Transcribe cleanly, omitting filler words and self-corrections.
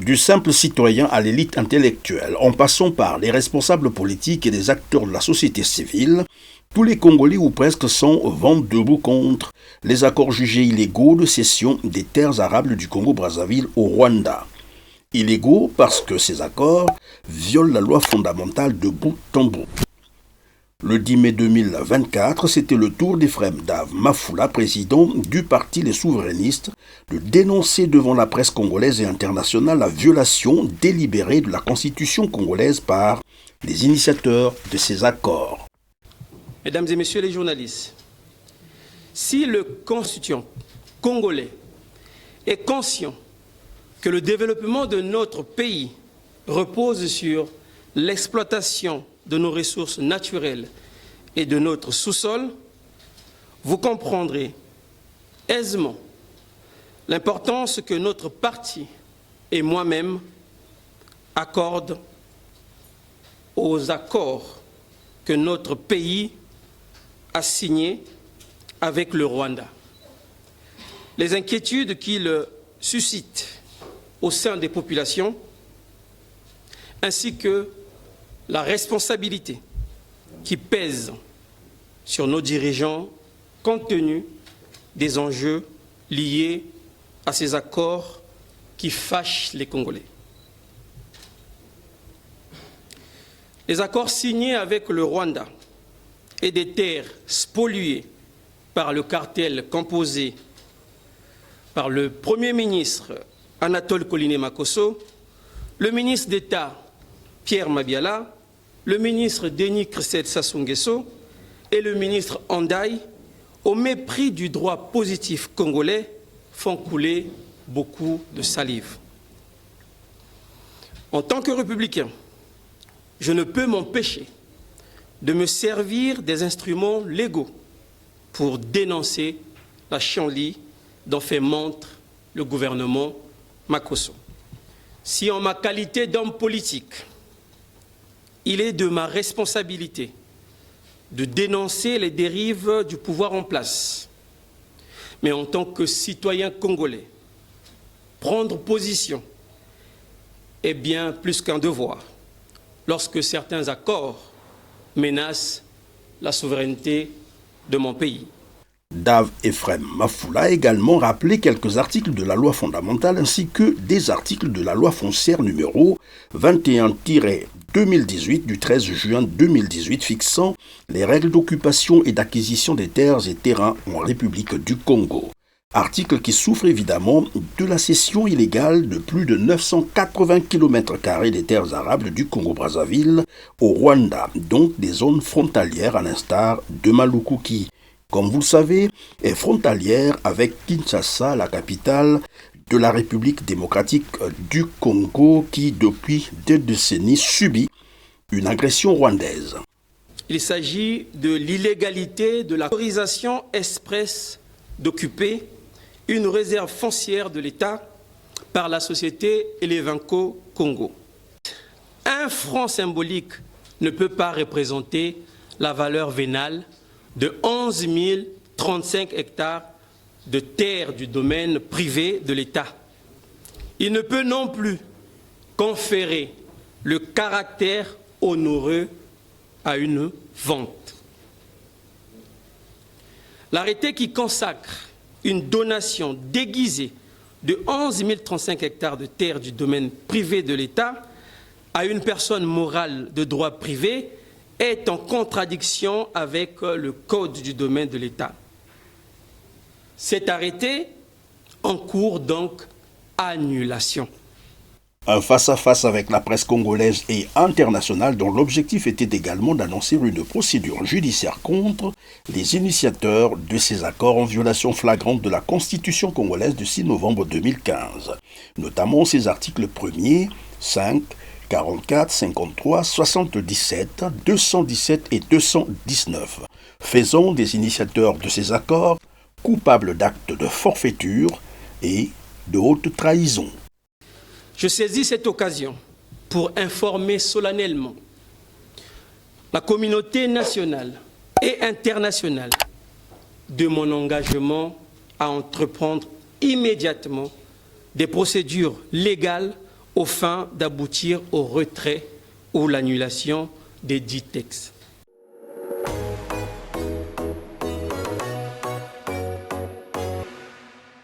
Du simple citoyen à l'élite intellectuelle, en passant par les responsables politiques et les acteurs de la société civile, tous les Congolais ou presque sont vent debout contre les accords jugés illégaux de cession des terres arables du Congo-Brazzaville au Rwanda. Illégaux parce que ces accords violent la loi fondamentale de bout en bout. Le 10 mai 2024, c'était le tour d'Ephrem Dave Mafoula, président du parti Les Souverainistes, de dénoncer devant la presse congolaise et internationale la violation délibérée de la Constitution congolaise par les initiateurs de ces accords. Mesdames et messieurs les journalistes, si le constituant congolais est conscient que le développement de notre pays repose sur l'exploitation de nos ressources naturelles et de notre sous-sol, vous comprendrez aisément l'importance que notre parti et moi-même accordent aux accords que notre pays a signés avec le Rwanda. Les inquiétudes qu'il suscite au sein des populations, ainsi que la responsabilité qui pèse sur nos dirigeants compte tenu des enjeux liés à ces accords qui fâchent les Congolais. Les accords signés avec le Rwanda et des terres spoliées par le cartel composé par le Premier ministre Anatole Koliné-Makosso, le ministre d'État Pierre Mabiala, le ministre Denis Krissed Sassou Nguesso et le ministre Andaï, au mépris du droit positif congolais, font couler beaucoup de salive. En tant que républicain, je ne peux m'empêcher de me servir des instruments légaux pour dénoncer la chienlit dont fait montre le gouvernement Makosso. Si en ma qualité d'homme politique, il est de ma responsabilité de dénoncer les dérives du pouvoir en place, mais en tant que citoyen congolais, prendre position est bien plus qu'un devoir lorsque certains accords menacent la souveraineté de mon pays. Dave Ephrem Mafoula a également rappelé quelques articles de la loi fondamentale ainsi que des articles de la loi foncière numéro 21-2018 du 13 juin 2018 fixant les règles d'occupation et d'acquisition des terres et terrains en République du Congo. Article qui souffre évidemment de la cession illégale de plus de 980 km² des terres arables du Congo-Brazzaville au Rwanda, donc des zones frontalières à l'instar de Maluku qui, comme vous le savez, est frontalière avec Kinshasa, la capitale de la République démocratique du Congo qui, depuis des décennies, subit une agression rwandaise. Il s'agit de l'illégalité de l'autorisation expresse d'occuper une réserve foncière de l'État par la société Elevenco Congo. Un franc symbolique ne peut pas représenter la valeur vénale de 11 035 hectares de terres du domaine privé de l'État. Il ne peut non plus conférer le caractère onéreux à une vente. L'arrêté qui consacre une donation déguisée de 11 035 hectares de terres du domaine privé de l'État à une personne morale de droit privé est en contradiction avec le Code du domaine de l'État. Cet arrêté encourt donc annulation. Un face-à-face avec la presse congolaise et internationale dont l'objectif était également d'annoncer une procédure judiciaire contre les initiateurs de ces accords en violation flagrante de la Constitution congolaise du 6 novembre 2015, notamment ses articles 1er, 5, 44, 53, 77, 217 et 219, faisant des initiateurs de ces accords coupables d'actes de forfaiture et de haute trahison. Je saisis cette occasion pour informer solennellement la communauté nationale et internationale de mon engagement à entreprendre immédiatement des procédures légales aux fins d'aboutir au retrait ou l'annulation des dits textes.